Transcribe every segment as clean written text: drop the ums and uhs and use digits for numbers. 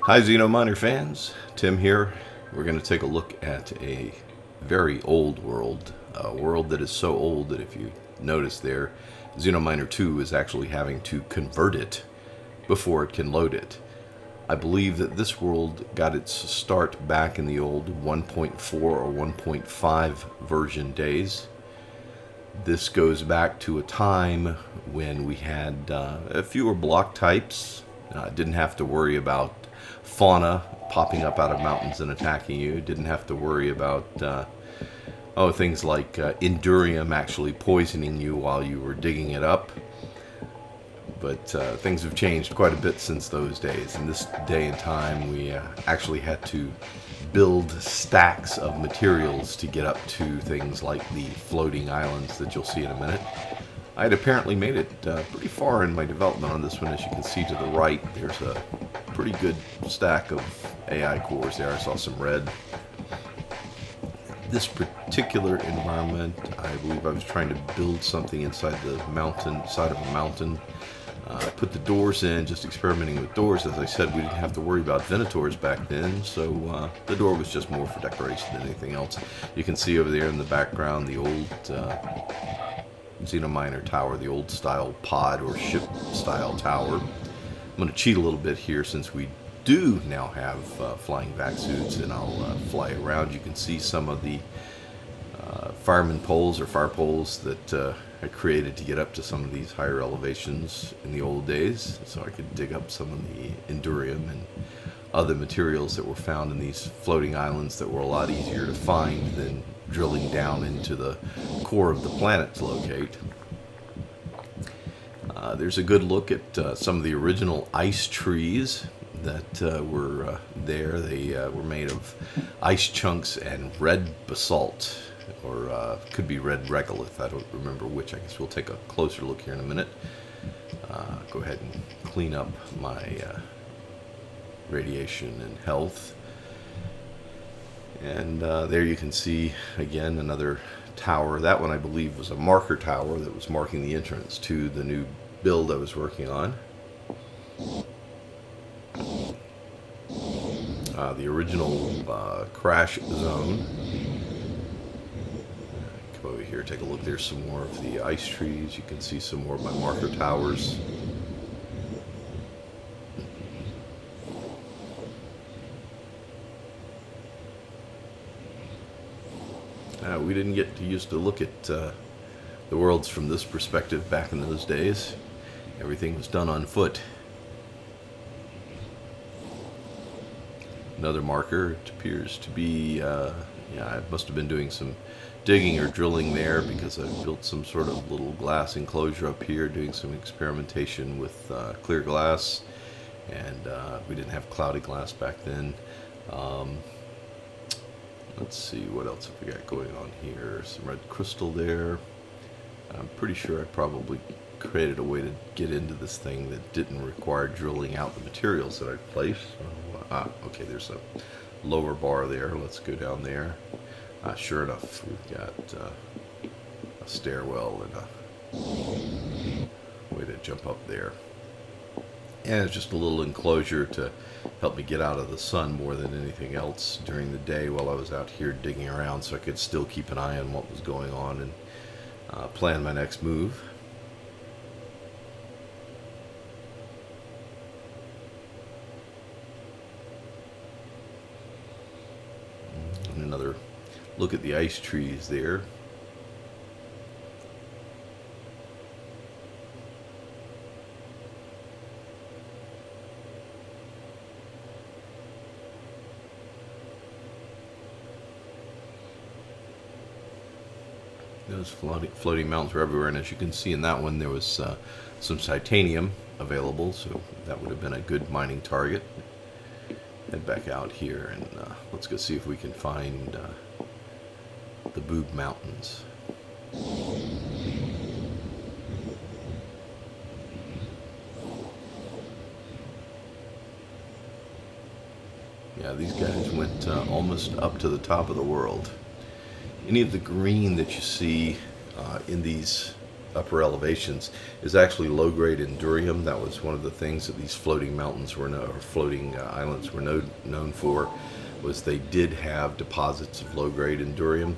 Hi Xenominer fans, Tim here. We're going to take a look at a very old world, a world that is so old that if you notice there, Xenominer 2 is actually having to convert it before it can load it. I believe that this world got its start back in the old 1.4 or 1.5 version days. This goes back to a time when we had fewer block types, didn't have to worry about fauna popping up out of mountains and attacking you, didn't have to worry about things like Endurium actually poisoning you while you were digging it up. But things have changed quite a bit since those days. In this day and time, we actually had to build stacks of materials to get up to things like the floating islands that you'll see in a minute. I had apparently made it pretty far in my development on this one. As you can see to the right, there's a pretty good stack of AI cores there. I saw some red. This particular environment, I believe I was trying to build something inside the mountain, side of a mountain. Put the doors in, just experimenting with doors. As I said, we didn't have to worry about Venators back then, so the door was just more for decoration than anything else. You can see over there in the background the old Xenominer tower, the old style pod or ship style tower. I'm going to cheat a little bit here since we do now have flying vac suits, and I'll fly around. You can see some of the fireman poles or fire poles that I created to get up to some of these higher elevations in the old days, so I could dig up some of the Endurium and other materials that were found in these floating islands that were a lot easier to find than drilling down into the core of the planet to locate. There's a good look at some of the original ice trees that were there. They were made of ice chunks and red basalt, or could be red regolith. I don't remember which. I guess we'll take a closer look here in a minute. Go ahead and clean up my radiation and health. And there you can see again another tower. That one I believe was a marker tower that was marking the entrance to the new build I was working on. The original crash zone. Come over here, take a look. There's some more of the ice trees. You can see some more of my marker towers. We didn't get to used to look at the worlds from this perspective back in those days. Everything was done on foot. Another marker. It appears to be, I must have been doing some digging or drilling there because I built some sort of little glass enclosure up here, doing some experimentation with clear glass, and we didn't have cloudy glass back then. Let's see, what else have we got going on here? Some red crystal there. I'm pretty sure I probably created a way to get into this thing that didn't require drilling out the materials that I placed. So, okay, there's a lower bar there. Let's go down there. Sure enough, we've got a stairwell and a way to jump up there. And it's just a little enclosure to help me get out of the sun more than anything else during the day while I was out here digging around, so I could still keep an eye on what was going on and plan my next move. And another look at the ice trees there. Those floating mountains were everywhere, and as you can see in that one, there was some titanium available, so that would have been a good mining target. Head back out here, and let's go see if we can find the Boob Mountains. Yeah, these guys went almost up to the top of the world. Any of the green that you see in these upper elevations is actually low-grade endurium. That was one of the things that these floating mountains were or floating islands were known for, was they did have deposits of low-grade endurium.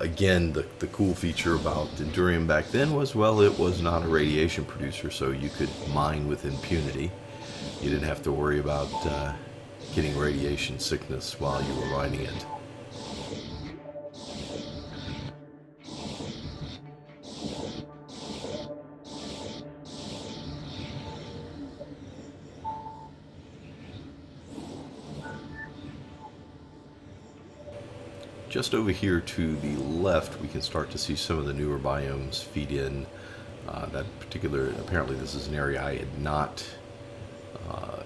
Again, the cool feature about endurium back then was, well, it was not a radiation producer, so you could mine with impunity. You didn't have to worry about getting radiation sickness while you were mining it. Just over here to the left, we can start to see some of the newer biomes feed in. That particular, apparently this is an area I had not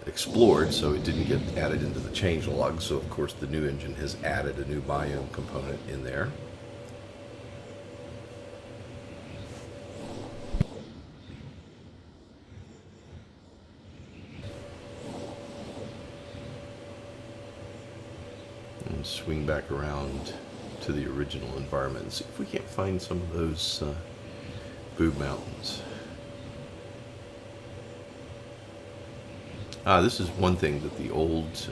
explored, so it didn't get added into the changelog. So of course the new engine has added a new biome component in there. And swing back around to the original environment and see if we can't find some of those boob mountains. This is one thing that the old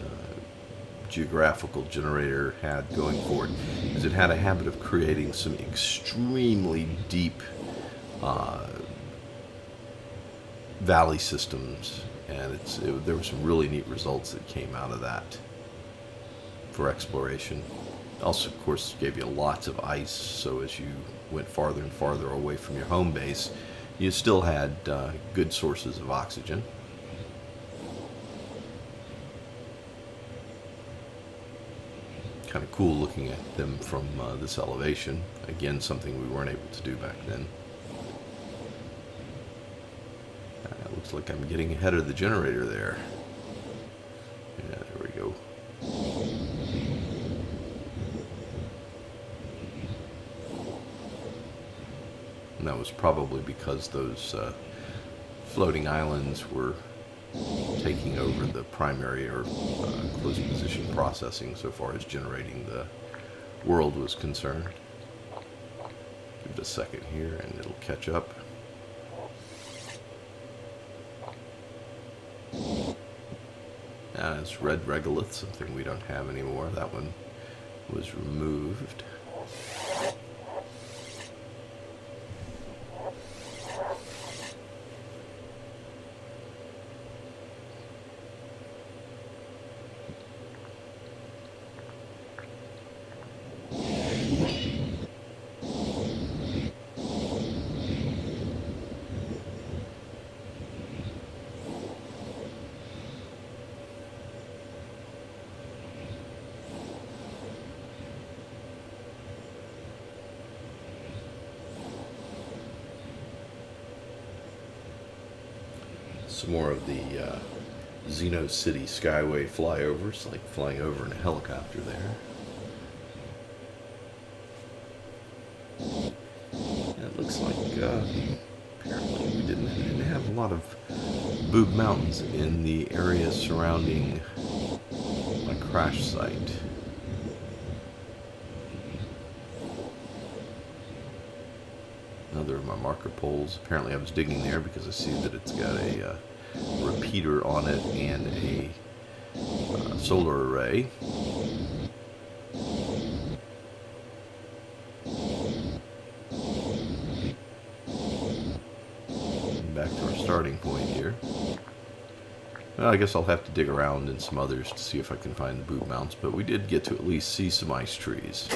geographical generator had going for it, is it had a habit of creating some extremely deep valley systems, and there were some really neat results that came out of that for exploration. Also, of course, gave you lots of ice, so as you went farther and farther away from your home base, you still had good sources of oxygen. Kind of cool looking at them from this elevation. Again, something we weren't able to do back then. Looks like I'm getting ahead of the generator there. Yeah, there we go. And that was probably because those floating islands were taking over the primary or close position processing so far as generating the world was concerned. Give it a second here and it'll catch up. It's red regolith, something we don't have anymore. That one was removed. Some more of the Xeno City Skyway flyovers, like flying over in a helicopter there. Yeah, it looks like apparently we didn't have a lot of boob mountains in the area surrounding my crash site. Another of my marker poles. Apparently I was digging there because I see that it's got a repeater on it and a solar array. And back to our starting point here. Well, I guess I'll have to dig around in some others to see if I can find the boob mounts, but we did get to at least see some ice trees.